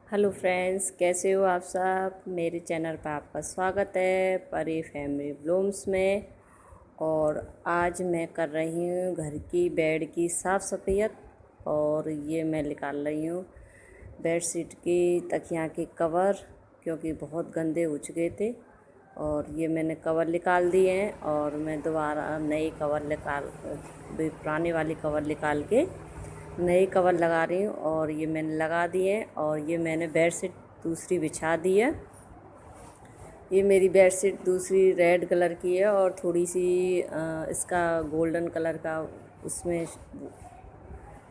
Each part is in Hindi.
हेलो फ्रेंड्स, कैसे हो आप सब। मेरे चैनल पर आपका स्वागत है परी फैमिली ब्लूम्स में। और आज मैं कर रही हूँ घर की बेड की साफ़ सफाई। और ये मैं निकाल रही हूँ बेडशीट की तकिया के कवर, क्योंकि बहुत गंदे हो चुके थे। और ये मैंने कवर निकाल दिए हैं और मैं दोबारा नए कवर पुराने वाली कवर निकाल के नए कवर लगा रही हूँ। और ये मैंने लगा दिए हैं और ये मैंने बेडशीट दूसरी बिछा दी है। ये मेरी बेडशीट दूसरी रेड कलर की है और थोड़ी सी इसका गोल्डन कलर का उसमें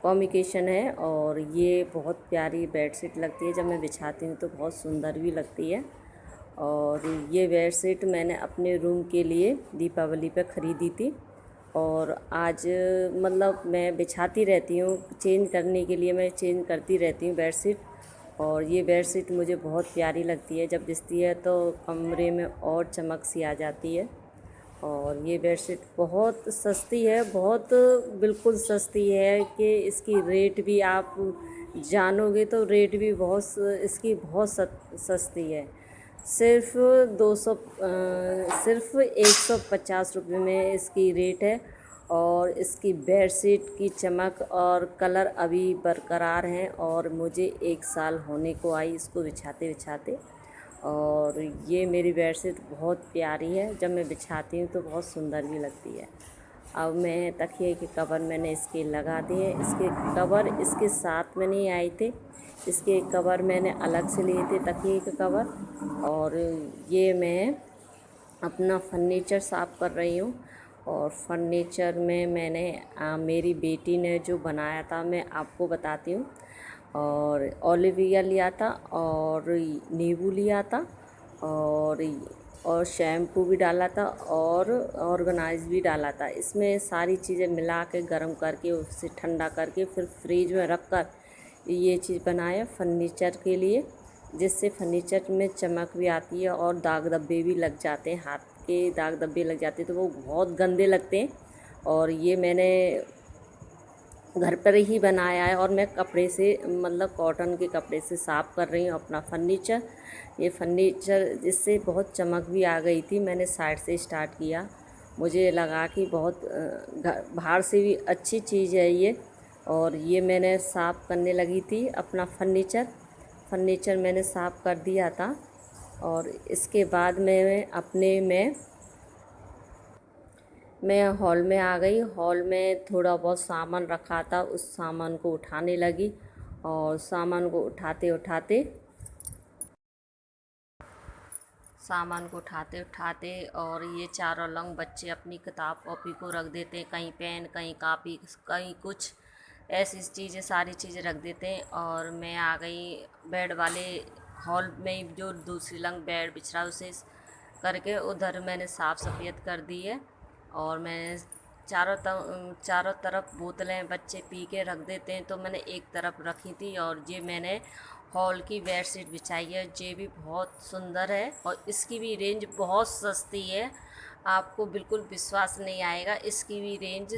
कॉम्बिनेशन है। और ये बहुत प्यारी बेडशीट लगती है, जब मैं बिछाती हूँ तो बहुत सुंदर भी लगती है। और ये बेडशीट मैंने अपने रूम के लिए दीपावली पे ख़रीदी थी। और आज मतलब मैं बिछाती रहती हूँ, चेंज करने के लिए मैं चेंज करती रहती हूँ बेडशीट। और ये बेडशीट मुझे बहुत प्यारी लगती है, जब बिछती है तो कमरे में और चमक सी आ जाती है। और ये बेडशीट बहुत सस्ती है, बहुत बिल्कुल सस्ती है कि इसकी रेट भी आप जानोगे तो रेट भी इसकी बहुत सस्ती है। सिर्फ 200 सिर्फ 150 रुपये में इसकी रेट है। और इसकी बेडशीट की चमक और कलर अभी बरकरार हैं और मुझे 1 साल होने को आई इसको बिछाते बिछाते। और ये मेरी बेडशीट बहुत प्यारी है, जब मैं बिछाती हूँ तो बहुत सुंदर भी लगती है। अब मैं तकिए के कवर मैंने इसके लगा दिए। इसके कवर इसके साथ में नहीं आए थे, इसके कवर मैंने अलग से लिए थे तकिए के कवर। और ये मैं अपना फर्नीचर साफ़ कर रही हूँ। और फर्नीचर में मैंने मेरी बेटी ने जो बनाया था मैं आपको बताती हूँ। और ओलिविया लिया था और नींबू लिया था और शैम्पू भी डाला था और ऑर्गेनाइज भी डाला था। इसमें सारी चीज़ें मिला के गर्म करके उसे ठंडा करके फिर फ्रिज में रख कर ये चीज़ बनाया फर्नीचर के लिए, जिससे फर्नीचर में चमक भी आती है और दाग धब्बे भी लग जाते हैं, हाथ के दाग धब्बे लग जाते हैं तो वो बहुत गंदे लगते हैं। और ये मैंने घर पर ही बनाया है और मैं कपड़े से मतलब कॉटन के कपड़े से साफ़ कर रही हूँ अपना फर्नीचर। ये फर्नीचर जिससे बहुत चमक भी आ गई थी। मैंने साइड से स्टार्ट किया, मुझे लगा कि बहुत बाहर से भी अच्छी चीज़ है ये। और ये मैंने साफ़ करने लगी थी अपना फर्नीचर मैंने साफ़ कर दिया था। और इसके बाद मैं हॉल में आ गई। हॉल में थोड़ा बहुत सामान रखा था, उस सामान को उठाने लगी। और सामान को उठाते उठाते और ये चारों लंग बच्चे अपनी किताब कॉपी को रख देते हैं, कहीं पेन कहीं कापी कहीं कुछ ऐसी चीज़ें सारी चीज़ें रख देते हैं। और मैं आ गई बेड वाले हॉल में, जो दूसरी लंग बेड बिछ रहा उसे करके उधर मैंने साफ़ सफाई कर दी है। और मैंने चारों तरफ बोतलें बच्चे पी के रख देते हैं तो मैंने एक तरफ रखी थी। और ये मैंने हॉल की बेडशीट बिछाई है, ये भी बहुत सुंदर है और इसकी भी रेंज बहुत सस्ती है। आपको बिल्कुल विश्वास नहीं आएगा, इसकी भी रेंज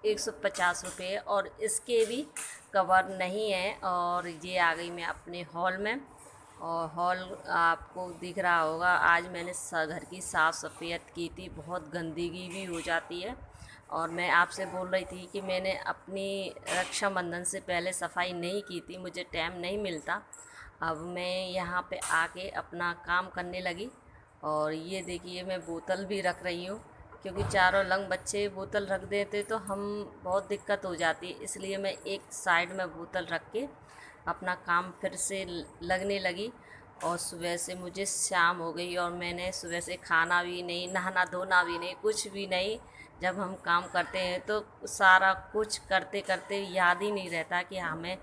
150 रुपये और इसके भी कवर नहीं है। और ये आ गई मैं अपने हॉल में। और हॉल आपको दिख रहा होगा, आज मैंने घर की साफ़ सफाई की थी, बहुत गंदगी भी हो जाती है। और मैं आपसे बोल रही थी कि मैंने अपनी रक्षाबंधन से पहले सफाई नहीं की थी, मुझे टाइम नहीं मिलता। अब मैं यहाँ पे आके अपना काम करने लगी। और ये देखिए मैं बोतल भी रख रही हूँ, क्योंकि चारों लंग बच्चे बोतल रख देते तो हम बहुत दिक्कत हो जाती है, इसलिए मैं एक साइड में बोतल रख के अपना काम फिर से लगने लगी। और सुबह से मुझे शाम हो गई और मैंने सुबह से खाना भी नहीं, नहाना धोना भी नहीं, कुछ भी नहीं। जब हम काम करते हैं तो सारा कुछ करते करते याद ही नहीं रहता कि हमें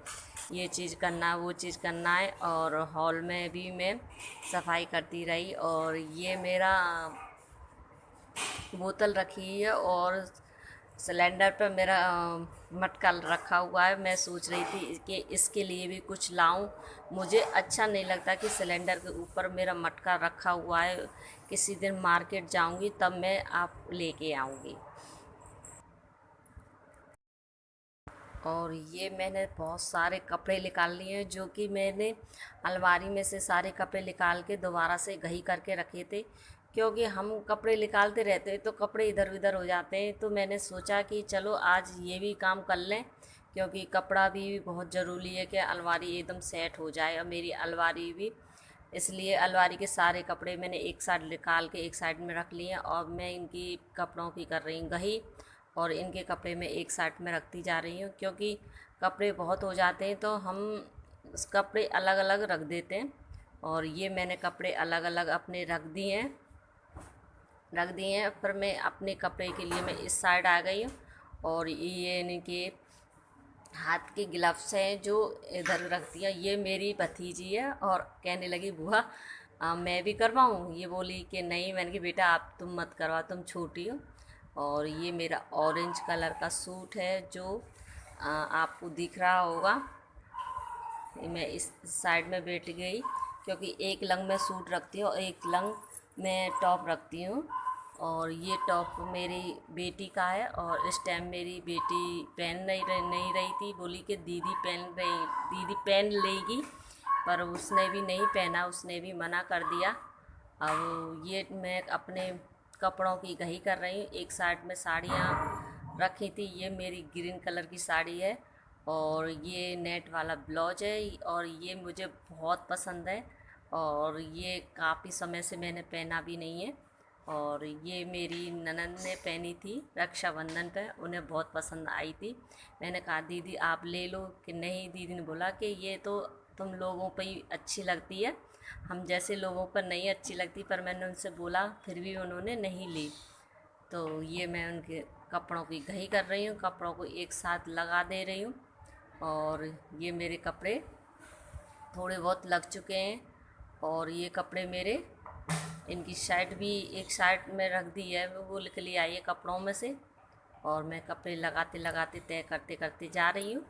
ये चीज़ करना है वो चीज़ करना है। और हॉल में भी मैं सफाई करती रही। और ये मेरा बोतल रखी है और सिलेंडर पर मेरा मटका रखा हुआ है। मैं सोच रही थी कि इसके लिए भी कुछ लाऊं, मुझे अच्छा नहीं लगता कि सिलेंडर के ऊपर मेरा मटका रखा हुआ है। किसी दिन मार्केट जाऊंगी तब मैं आप लेके आऊंगी। और ये मैंने बहुत सारे कपड़े निकाल लिए हैं, जो कि मैंने अलमारी में से सारे कपड़े निकाल के दोबारा से घई करके रखे थे। क्योंकि हम कपड़े निकालते रहते हैं तो कपड़े इधर उधर हो जाते हैं, तो मैंने सोचा कि चलो आज ये भी काम कर लें, क्योंकि कपड़ा भी बहुत ज़रूरी है कि अलमारी एकदम सेट हो जाए। और मेरी अलमारी भी, इसलिए अलमारी के सारे कपड़े मैंने एक साइड निकाल के एक साइड में रख लिए हैं, और मैं इनकी कपड़ों की कर रही हूँ घही, और इनके कपड़े मैं एक साइड में रखती जा रही हूँ। क्योंकि कपड़े बहुत हो जाते हैं तो हम कपड़े अलग अलग रख देते हैं। और ये मैंने कपड़े अलग अलग अपने रख दिए हैं। फिर मैं अपने कपड़े के लिए मैं इस साइड आ गई हूँ। और ये इनके हाथ के ग्लव्स हैं जो इधर रख दिया। ये मेरी भतीजी है और कहने लगी, बुआ मैं भी करवाऊँ? ये बोली कि नहीं। मैंने कहा बेटा आप तुम मत करवा, तुम छोटी हो। और ये मेरा ऑरेंज कलर का सूट है जो आपको दिख रहा होगा। मैं इस साइड में बैठ गई, क्योंकि एक लंग में सूट रखती हूँ और एक लंग में टॉप रखती हूँ। और ये टॉप मेरी बेटी का है, और इस टाइम मेरी बेटी पहन नहीं रही थी। बोली कि दीदी पहन लेगी, पर उसने भी नहीं पहना, उसने भी मना कर दिया। अब ये मैं अपने कपड़ों की घही कर रही हूँ। एक साइड में साड़ियाँ रखी थी। ये मेरी ग्रीन कलर की साड़ी है, और ये नेट वाला ब्लाउज है, और ये मुझे बहुत पसंद है। और ये काफ़ी समय से मैंने पहना भी नहीं है। और ये मेरी ननद ने पहनी थी रक्षाबंधन पे, उन्हें बहुत पसंद आई थी। मैंने कहा दीदी आप ले लो, कि नहीं। दीदी ने बोला कि ये तो तुम लोगों पे ही अच्छी लगती है, हम जैसे लोगों पर नहीं अच्छी लगती। पर मैंने उनसे बोला, फिर भी उन्होंने नहीं ली। तो ये मैं उनके कपड़ों की घही कर रही हूँ, कपड़ों को एक साथ लगा दे रही हूँ। और ये मेरे कपड़े थोड़े बहुत लग चुके हैं। और ये कपड़े मेरे, इनकी शर्ट भी एक साइड में रख दी है, वो निकली आई है कपड़ों में से। और मैं कपड़े लगाते लगाते तय करते करते जा रही हूँ।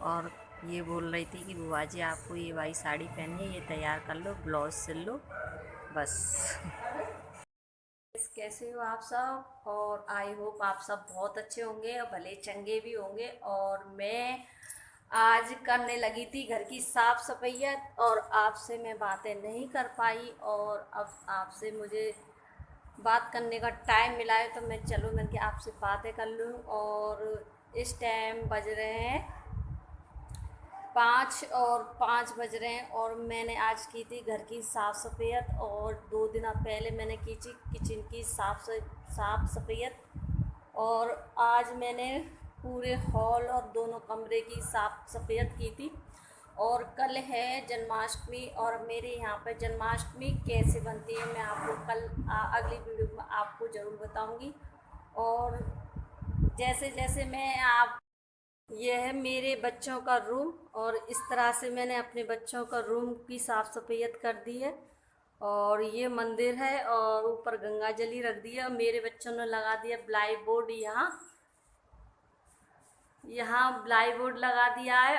और ये बोल रही थी कि बुआ जी आपको ये वाली साड़ी पहनी है, ये तैयार कर लो, ब्लाउज सिल लो बस। कैसे हो आप सब? और आई होप आप सब बहुत अच्छे होंगे और भले चंगे भी होंगे। और मैं आज करने लगी थी घर की साफ सफाई और आपसे मैं बातें नहीं कर पाई, और अब आपसे मुझे बात करने का टाइम मिला है तो मैं चलो मैं कि आपसे बातें कर लूँ। और इस टाइम बज रहे हैं 5 बज रहे हैं और मैंने आज की थी घर की साफ़ सफाई, और 2 दिन पहले मैंने की थी किचन की साफ़ सफाई। और आज मैंने पूरे हॉल और दोनों कमरे की साफ़ सफाई की थी। और कल है जन्माष्टमी, और मेरे यहाँ पर जन्माष्टमी कैसे बनती है मैं आपको कल अगली वीडियो में आपको ज़रूर बताऊँगी। और जैसे जैसे मैं आप ये है मेरे बच्चों का रूम, और इस तरह से मैंने अपने बच्चों का रूम की साफ़ सफाई कर दी है। और ये मंदिर है और ऊपर गंगा जली रख दी है, और मेरे बच्चों ने लगा दिया ब्लाई बोर्ड, यहाँ यहाँ ब्लाई बोर्ड लगा दिया है।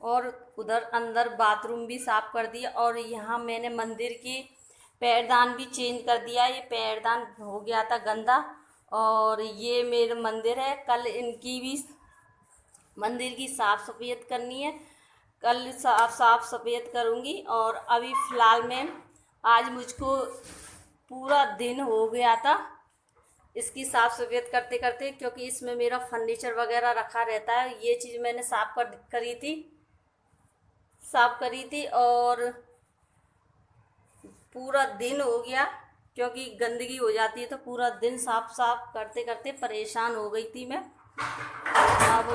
और उधर अंदर बाथरूम भी साफ़ कर दिया, और यहाँ मैंने मंदिर की पैरदान भी चेंज कर दिया, ये पैरदान हो गया था गंदा। और ये मेरा मंदिर है, कल इनकी भी मंदिर की साफ़ सफाई करनी है, कल साफ़ सफाई करूँगी। और अभी फ़िलहाल में आज मुझको पूरा दिन हो गया था इसकी साफ़ सफाई करते करते, क्योंकि इसमें मेरा फर्नीचर वगैरह रखा रहता है। ये चीज़ मैंने साफ़ करी थी और पूरा दिन हो गया, क्योंकि गंदगी हो जाती है तो पूरा दिन साफ साफ करते करते परेशान हो गई थी मैं। अब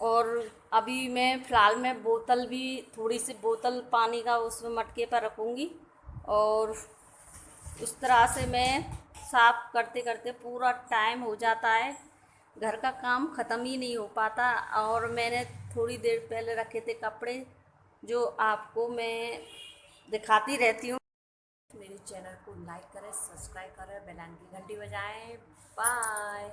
और अभी मैं फ़िलहाल में बोतल भी, थोड़ी सी बोतल पानी का उसमें मटके पर रखूँगी, और उस तरह से मैं साफ़ करते करते पूरा टाइम हो जाता है, घर का काम ख़त्म ही नहीं हो पाता। और मैंने थोड़ी देर पहले रखे थे कपड़े जो आपको मैं दिखाती रहती हूँ। मेरे चैनल को लाइक करें, सब्सक्राइब करें, बेल आइकन की घंटी बजाएं। बाय।